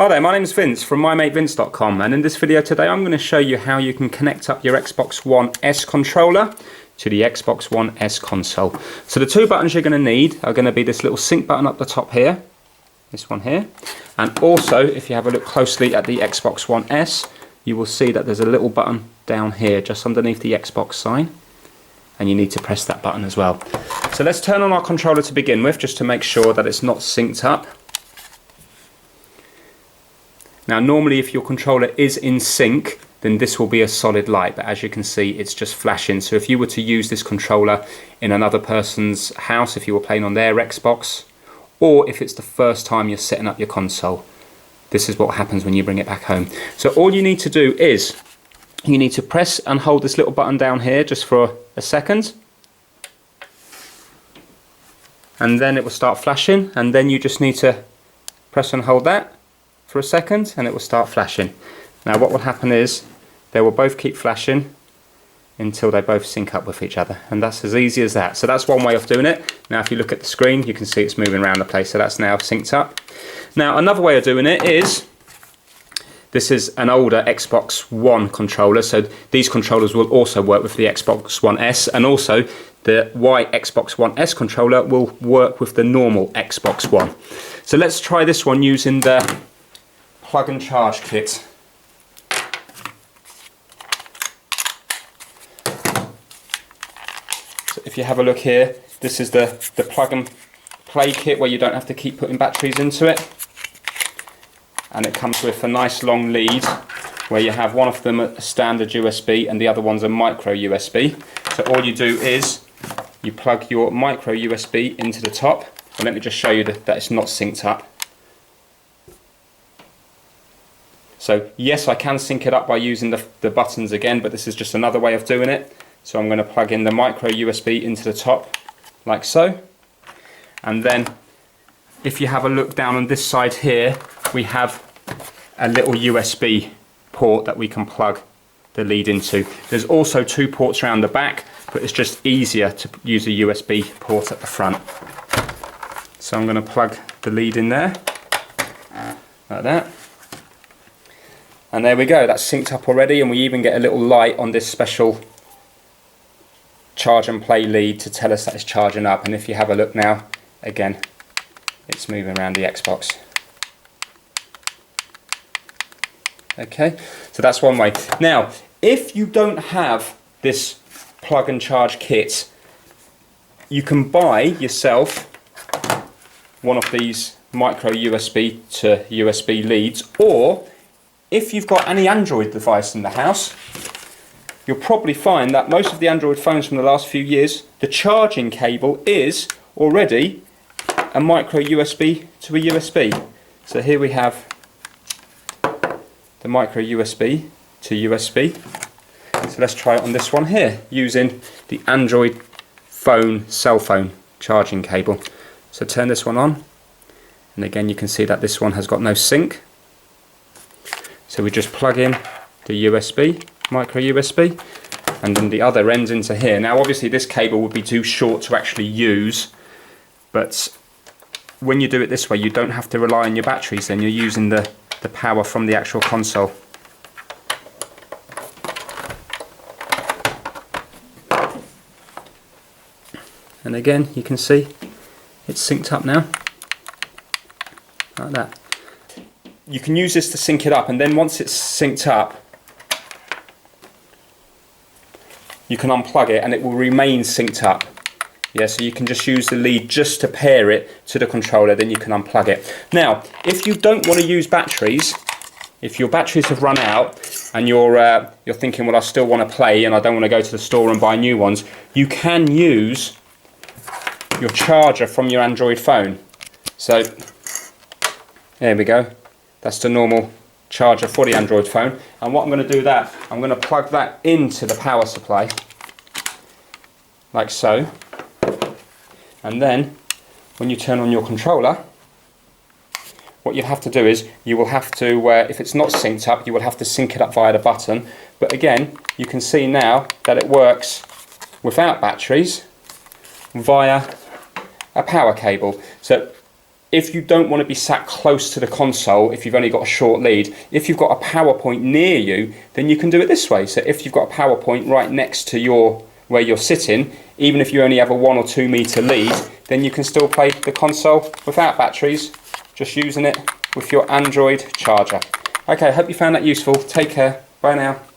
Hi there, my name's Vince from mymatevince.com, and in this video today I'm going to show you how you can connect up your Xbox One S controller to the Xbox One S console. So the two buttons you're going to need are going to be this little sync button up the top here, this one here, and also if you have a look closely at the Xbox One S, you will see that there's a little button down here just underneath the Xbox sign, and you need to press that button as well. So let's turn on our controller to begin with, just to make sure that it's not synced up. Now normally if your controller is in sync, then this will be a solid light, but as you can see it's just flashing. So if you were to use this controller in another person's house, if you were playing on their Xbox, or if it's the first time you're setting up your console, this is what happens when you bring it back home. So all you need to do is, you need to press and hold this little button down here just for a second, and then it will start flashing, and then you just need to press and hold that for a second and it will start flashing. Now what will happen is they will both keep flashing until they both sync up with each other, and that's as easy as that. So that's one way of doing it. Now if you look at the screen you can see it's moving around the place, so that's now synced up. Now another way of doing it is, this is an older Xbox One controller, so these controllers will also work with the Xbox One S, and also the Xbox One S controller will work with the normal Xbox One. So let's try this one using the plug and charge kit. So if you have a look here, this is the plug and play kit where you don't have to keep putting batteries into it, and it comes with a nice long lead where you have one of them a standard USB and the other one's a micro USB. So all you do is you plug your micro USB into the top, and let me just show you that it's not synced up. So yes, I can sync it up by using the buttons again, but this is just another way of doing it. So I'm going to plug in the micro USB into the top, like so. And then if you have a look down on this side here, we have a little USB port that we can plug the lead into. There's also two ports around the back, but it's just easier to use a USB port at the front. So I'm going to plug the lead in there, like that. And there we go, that's synced up already, and we even get a little light on this special charge and play lead to tell us that it's charging up. And if you have a look now, again, it's moving around the Xbox. Okay, so that's one way. Now, if you don't have this plug and charge kit, you can buy yourself one of these micro USB to USB leads, or if you've got any Android device in the house, you'll probably find that most of the Android phones from the last few years, the charging cable is already a micro USB to a USB. So here we have the micro USB to USB. So let's try it on this one here, using the Android phone, cell phone charging cable. So turn this one on, and again you can see that this one has got no sync. So we just plug in the USB, micro USB, and then the other ends into here. Now obviously this cable would be too short to actually use, but when you do it this way you don't have to rely on your batteries, then you're using the power from the actual console. And again you can see it's synced up now, like that. You can use this to sync it up, and then once it's synced up you can unplug it and it will remain synced up. Yeah, so you can just use the lead just to pair it to the controller, then you can unplug it. Now if you don't want to use batteries, if your batteries have run out and you're thinking, well I still want to play and I don't want to go to the store and buy new ones, you can use your charger from your Android phone. So there we go. That's the normal charger for the Android phone. And what I'm going to do that, I'm going to plug that into the power supply, like so. And then when you turn on your controller, what you have to do is, you will have to, if it's not synced up, you will have to sync it up via the button. But again, you can see now that it works without batteries via a power cable. So if you don't want to be sat close to the console, if you've only got a short lead, if you've got a power point near you, then you can do it this way. So if you've got a power point right next to where you're sitting, even if you only have a 1 or 2 meter lead, then you can still play the console without batteries, just using it with your Android charger. Okay, I hope you found that useful. Take care. Bye now.